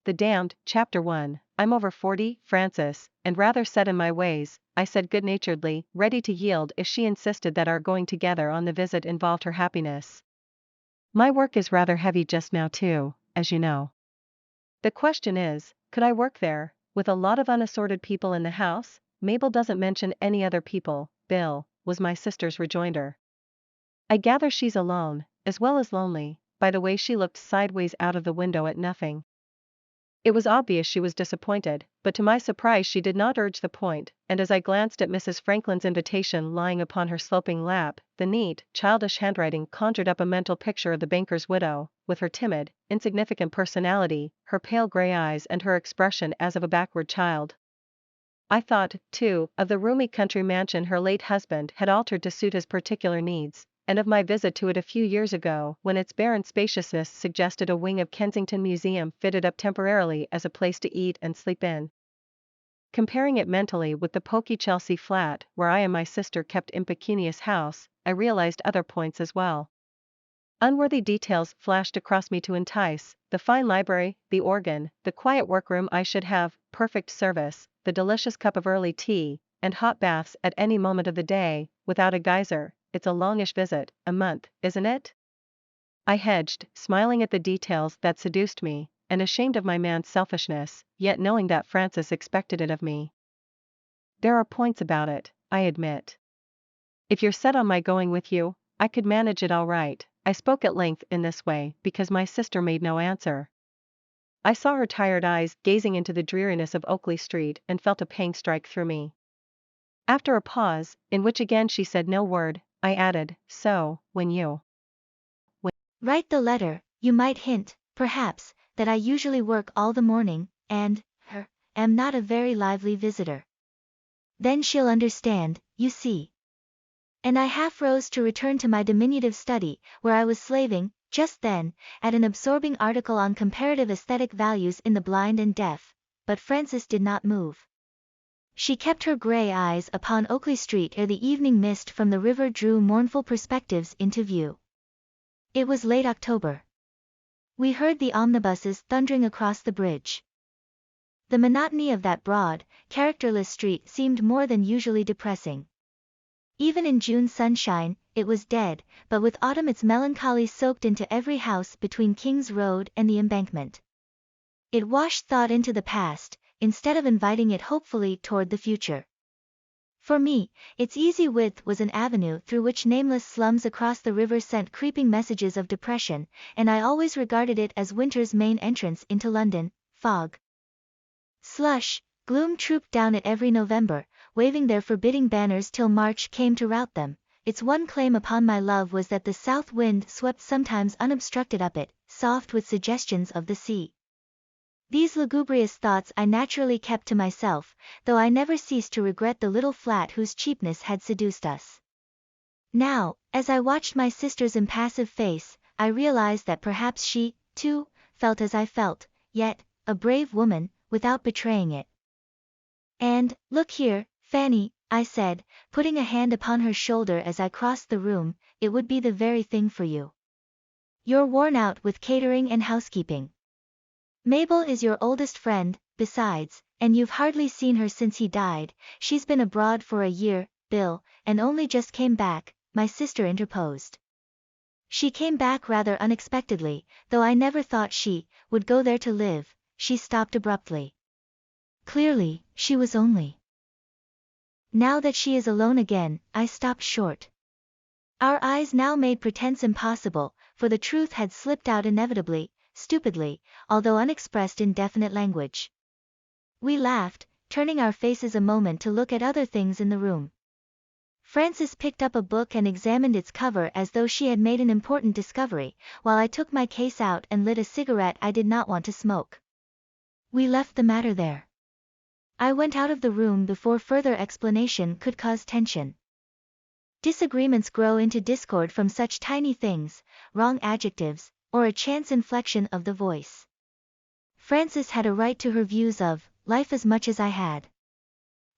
The Damned, Chapter 1. I'm over 40, Francis, and rather set in my ways, I said good-naturedly, ready to yield if she insisted that our going together on the visit involved her happiness. My work is rather heavy just now too, as you know. The question is, could I work there, with a lot of unassorted people in the house? Mabel doesn't mention any other people, Bill, was my sister's rejoinder. I gather she's alone, as well as lonely, by the way she looked sideways out of the window at nothing. It was obvious she was disappointed, but to my surprise she did not urge the point, and as I glanced at Mrs. Franklin's invitation lying upon her sloping lap, the neat, childish handwriting conjured up a mental picture of the banker's widow, with her timid, insignificant personality, her pale gray eyes and her expression as of a backward child. I thought, too, of the roomy country mansion her late husband had altered to suit his particular needs, and of my visit to it a few years ago when its barren spaciousness suggested a wing of Kensington Museum fitted up temporarily as a place to eat and sleep in. Comparing it mentally with the poky Chelsea flat where I and my sister kept impecunious house, I realized other points as well. Unworthy details flashed across me to entice: the fine library, the organ, the quiet workroom I should have, perfect service, the delicious cup of early tea, and hot baths at any moment of the day, without a geyser. It's a longish visit, a month, isn't it? I hedged, smiling at the details that seduced me, and ashamed of my man's selfishness, yet knowing that Francis expected it of me. There are points about it, I admit. If you're set on my going with you, I could manage it all right. I spoke at length in this way because my sister made no answer. I saw her tired eyes gazing into the dreariness of Oakley Street and felt a pang strike through me. After a pause, in which again she said no word, I added, so, when you write the letter, you might hint, perhaps, that I usually work all the morning, and, am not a very lively visitor. Then she'll understand, you see. And I half rose to return to my diminutive study, where I was slaving, just then, at an absorbing article on comparative aesthetic values in the blind and deaf, but Frances did not move. She kept her gray eyes upon Oakley Street ere the evening mist from the river drew mournful perspectives into view. It was late October. We heard the omnibuses thundering across the bridge. The monotony of that broad, characterless street seemed more than usually depressing. Even in June sunshine, it was dead, but with autumn its melancholy soaked into every house between King's Road and the Embankment. It washed thought into the past, instead of inviting it hopefully toward the future. For me, its easy width was an avenue through which nameless slums across the river sent creeping messages of depression, and I always regarded it as winter's main entrance into London. Fog, slush, gloom trooped down it every November, waving their forbidding banners till March came to rout them. Its one claim upon my love was that the south wind swept sometimes unobstructed up it, soft with suggestions of the sea. These lugubrious thoughts I naturally kept to myself, though I never ceased to regret the little flat whose cheapness had seduced us. Now, as I watched my sister's impassive face, I realized that perhaps she, too, felt as I felt, yet, a brave woman, without betraying it. And, look here, Fanny, I said, putting a hand upon her shoulder as I crossed the room, it would be the very thing for you. You're worn out with catering and housekeeping. Mabel is your oldest friend, besides, and you've hardly seen her since he died. She's been abroad for a year, Bill, and only just came back, my sister interposed. She came back rather unexpectedly, though I never thought she would go there to live. She stopped abruptly. Clearly, she was only. Now that she is alone again, I stopped short. Our eyes now made pretense impossible, for the truth had slipped out inevitably, stupidly, although unexpressed in definite language. We laughed, turning our faces a moment to look at other things in the room. Frances picked up a book and examined its cover as though she had made an important discovery, while I took my case out and lit a cigarette I did not want to smoke. We left the matter there. I went out of the room before further explanation could cause tension. Disagreements grow into discord from such tiny things, wrong adjectives, or a chance inflection of the voice. Frances had a right to her views of life as much as I had.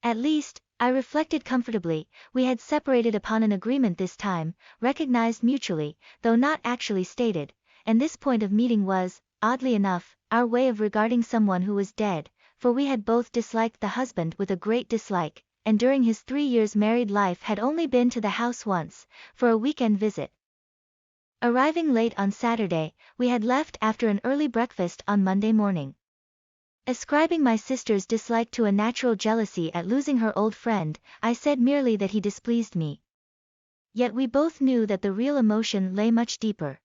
At least, I reflected comfortably, we had separated upon an agreement this time, recognized mutually, though not actually stated, and this point of meeting was, oddly enough, our way of regarding someone who was dead, for we had both disliked the husband with a great dislike, and during his 3 years married life had only been to the house once, for a weekend visit. Arriving late on Saturday, we had left after an early breakfast on Monday morning. Ascribing my sister's dislike to a natural jealousy at losing her old friend, I said merely that he displeased me. Yet we both knew that the real emotion lay much deeper.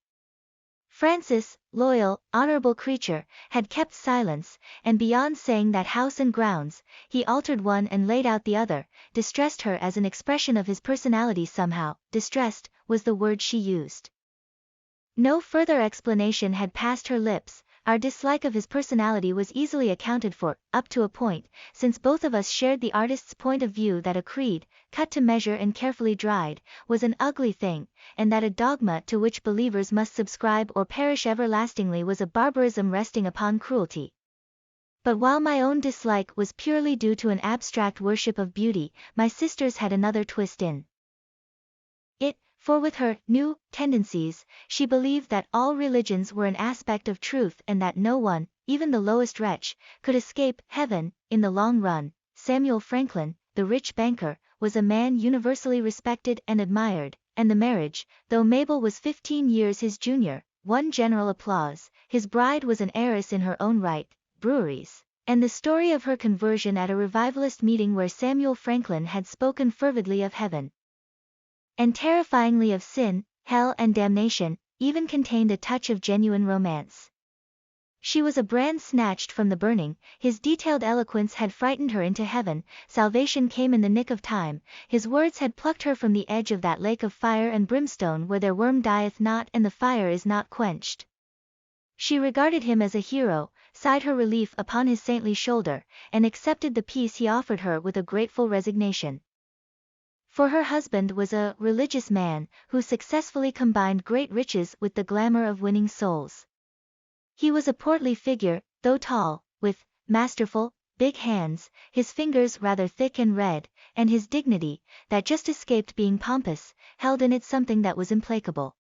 Francis, loyal, honorable creature, had kept silence, and beyond saying that house and grounds, he altered one and laid out the other, distressed her as an expression of his personality somehow, distressed, was the word she used. No further explanation had passed her lips. Our dislike of his personality was easily accounted for, up to a point, since both of us shared the artist's point of view that a creed, cut to measure and carefully dried, was an ugly thing, and that a dogma to which believers must subscribe or perish everlastingly was a barbarism resting upon cruelty. But while my own dislike was purely due to an abstract worship of beauty, my sister's had another twist in it. For with her new tendencies, she believed that all religions were an aspect of truth and that no one, even the lowest wretch, could escape heaven in the long run. Samuel Franklin, the rich banker, was a man universally respected and admired, and the marriage, though Mabel was 15 years his junior, won general applause. His bride was an heiress in her own right, breweries, and the story of her conversion at a revivalist meeting where Samuel Franklin had spoken fervidly of heaven and terrifyingly of sin, hell and damnation, even contained a touch of genuine romance. She was a brand snatched from the burning, his detailed eloquence had frightened her into heaven, salvation came in the nick of time, his words had plucked her from the edge of that lake of fire and brimstone where their worm dieth not and the fire is not quenched. She regarded him as a hero, sighed her relief upon his saintly shoulder, and accepted the peace he offered her with a grateful resignation. For her husband was a religious man who successfully combined great riches with the glamour of winning souls. He was a portly figure, though tall, with masterful, big hands, his fingers rather thick and red, and his dignity, that just escaped being pompous, held in it something that was implacable.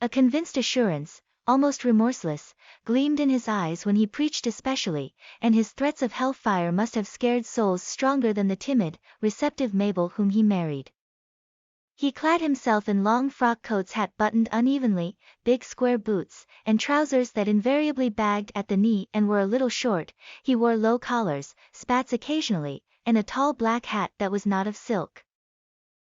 A convinced assurance, almost remorseless, gleamed in his eyes when he preached especially, and his threats of hellfire must have scared souls stronger than the timid, receptive Mabel whom he married. He clad himself in long frock coats hat buttoned unevenly, big square boots, and trousers that invariably bagged at the knee and were a little short. He wore low collars, spats occasionally, and a tall black hat that was not of silk.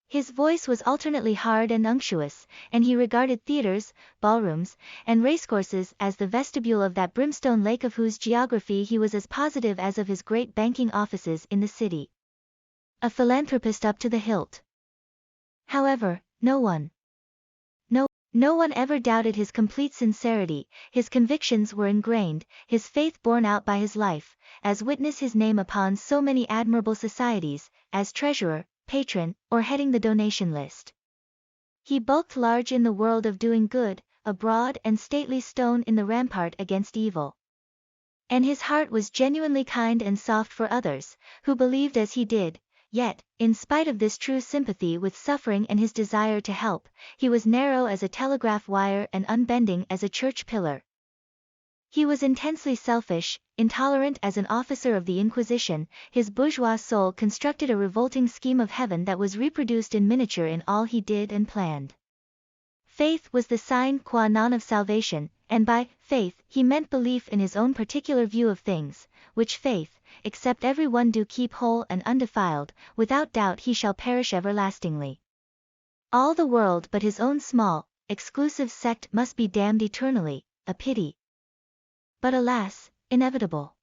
His voice was alternately hard and unctuous, and he regarded theaters, ballrooms, and racecourses as the vestibule of that brimstone lake of whose geography he was as positive as of his great banking offices in the city. A philanthropist up to the hilt. However, no one ever doubted his complete sincerity, his convictions were ingrained, his faith borne out by his life, as witness his name upon so many admirable societies, as treasurer, patron, or heading the donation list. He bulked large in the world of doing good, a broad and stately stone in the rampart against evil. And his heart was genuinely kind and soft for others, who believed as he did. Yet, in spite of this true sympathy with suffering and his desire to help, he was narrow as a telegraph wire and unbending as a church pillar. He was intensely selfish, intolerant as an officer of the Inquisition. His bourgeois soul constructed a revolting scheme of heaven that was reproduced in miniature in all he did and planned. Faith was the sine qua non of salvation, and by faith he meant belief in his own particular view of things, which faith, except every one do keep whole and undefiled, without doubt he shall perish everlastingly. All the world but his own small, exclusive sect must be damned eternally, a pity. But alas, inevitable.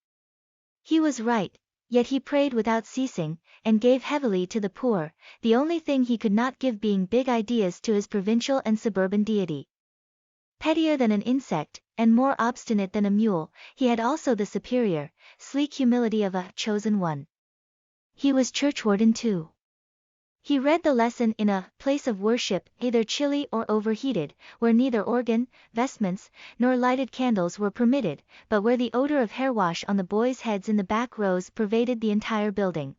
He was right, yet he prayed without ceasing, and gave heavily to the poor, the only thing he could not give being big ideas to his provincial and suburban deity. Pettier than an insect, and more obstinate than a mule, he had also the superior, sleek humility of a chosen one. He was churchwarden too. He read the lesson in a place of worship either chilly or overheated, where neither organ, vestments, nor lighted candles were permitted, but where the odor of hairwash on the boys' heads in the back rows pervaded the entire building.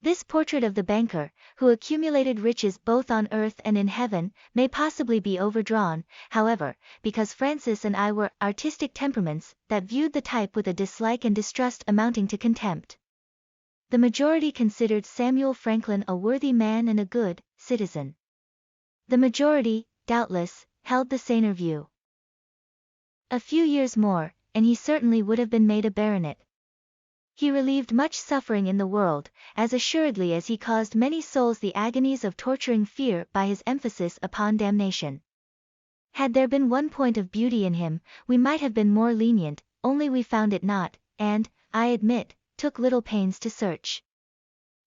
This portrait of the banker, who accumulated riches both on earth and in heaven, may possibly be overdrawn, however, because Francis and I were artistic temperaments that viewed the type with a dislike and distrust amounting to contempt. The majority considered Samuel Franklin a worthy man and a good citizen. The majority, doubtless, held the saner view. A few years more, and he certainly would have been made a baronet. He relieved much suffering in the world, as assuredly as he caused many souls the agonies of torturing fear by his emphasis upon damnation. Had there been one point of beauty in him, we might have been more lenient, only we found it not, and, I admit, took little pains to search.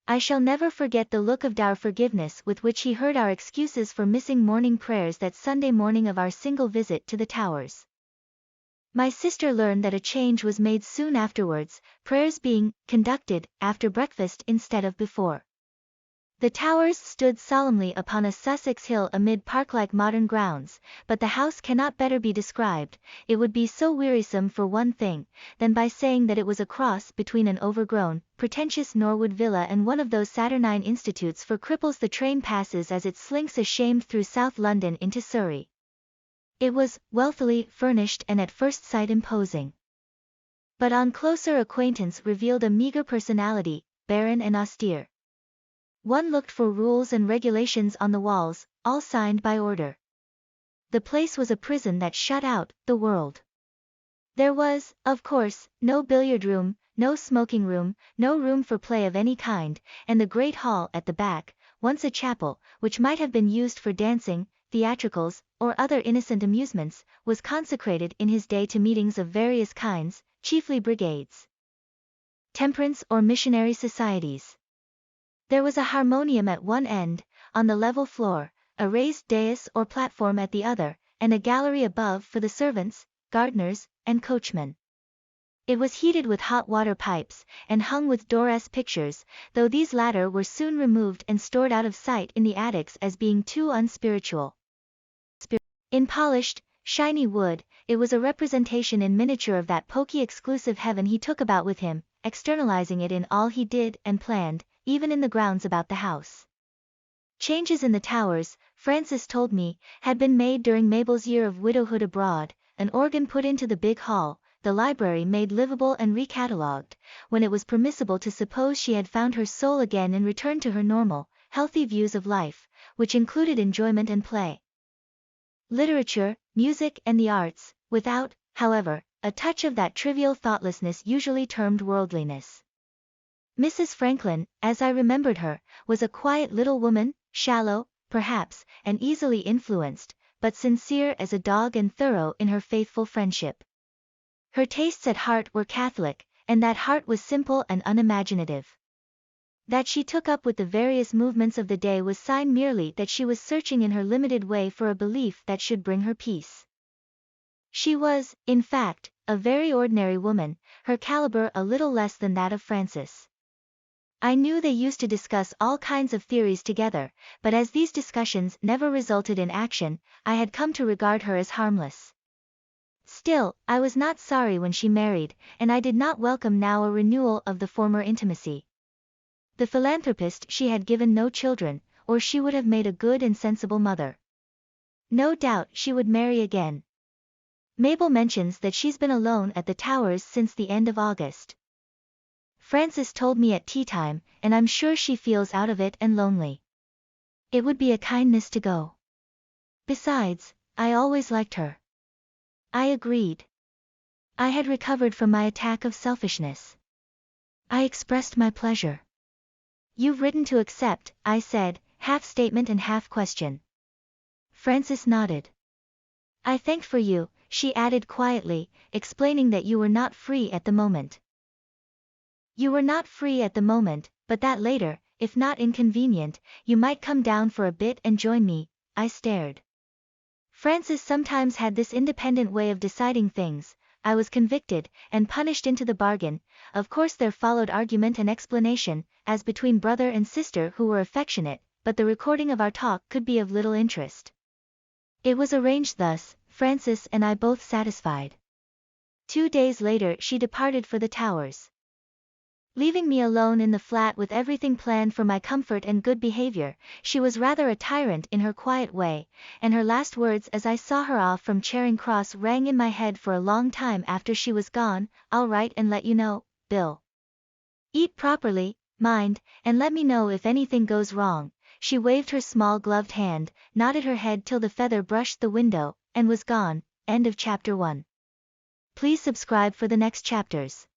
I shall never forget the look of dour forgiveness with which he heard our excuses for missing morning prayers that Sunday morning of our single visit to the Towers. My sister learned that a change was made soon afterwards, prayers being conducted after breakfast instead of before. The Towers stood solemnly upon a Sussex hill amid park-like modern grounds, but the house cannot better be described, it would be so wearisome for one thing, than by saying that it was a cross between an overgrown, pretentious Norwood villa and one of those saturnine institutes for cripples the train passes as it slinks ashamed through South London into Surrey. It was wealthily furnished and at first sight imposing, but on closer acquaintance revealed a meager personality, barren and austere. One looked for rules and regulations on the walls, all signed by order. The place was a prison that shut out the world. There was, of course, no billiard room, no smoking room, no room for play of any kind, and the great hall at the back, once a chapel, which might have been used for dancing, theatricals, or other innocent amusements, was consecrated in his day to meetings of various kinds, chiefly brigades, temperance or missionary societies. There was a harmonium at one end, on the level floor, a raised dais or platform at the other, and a gallery above for the servants, gardeners, and coachmen. It was heated with hot water pipes, and hung with Dorés pictures, though these latter were soon removed and stored out of sight in the attics as being too unspiritual. In polished, shiny wood, it was a representation in miniature of that poky exclusive heaven he took about with him, externalizing it in all he did and planned, even in the grounds about the house. Changes in the Towers, Francis told me, had been made during Mabel's year of widowhood abroad, an organ put into the big hall, the library made livable and recatalogued, when it was permissible to suppose she had found her soul again and returned to her normal, healthy views of life, which included enjoyment and play, literature, music and the arts, without, however, a touch of that trivial thoughtlessness usually termed worldliness. Mrs. Franklin, as I remembered her, was a quiet little woman, shallow, perhaps, and easily influenced, but sincere as a dog and thorough in her faithful friendship. Her tastes at heart were Catholic, and that heart was simple and unimaginative. That she took up with the various movements of the day was sign merely that she was searching in her limited way for a belief that should bring her peace. She was, in fact, a very ordinary woman, her caliber a little less than that of Francis. I knew they used to discuss all kinds of theories together, but as these discussions never resulted in action, I had come to regard her as harmless. Still, I was not sorry when she married, and I did not welcome now a renewal of the former intimacy. The philanthropist she had given no children, or she would have made a good and sensible mother. No doubt she would marry again. Mabel mentions that she's been alone at the Towers since the end of August. Francis told me at tea time, and I'm sure she feels out of it and lonely. It would be a kindness to go. Besides, I always liked her. I agreed. I had recovered from my attack of selfishness. I expressed my pleasure. You've written to accept, I said, half statement and half question. Francis nodded. I thanked for you, she added quietly, explaining that you were not free at the moment. You were not free at the moment, but that later, if not inconvenient, you might come down for a bit and join me. I stared. Francis sometimes had this independent way of deciding things. I was convicted, and punished into the bargain. Of course there followed argument and explanation, as between brother and sister who were affectionate, but the recording of our talk could be of little interest. It was arranged thus, Francis and I both satisfied. 2 days later she departed for the Towers. leaving me alone in the flat with everything planned for my comfort and good behavior. She was rather a tyrant in her quiet way, and her last words as I saw her off from Charing Cross rang in my head for a long time after she was gone: "I'll write and let you know, Bill. Eat properly, mind, and let me know if anything goes wrong." She waved her small gloved hand, nodded her head till the feather brushed the window, and was gone. End of chapter 1. Please subscribe for the next chapters.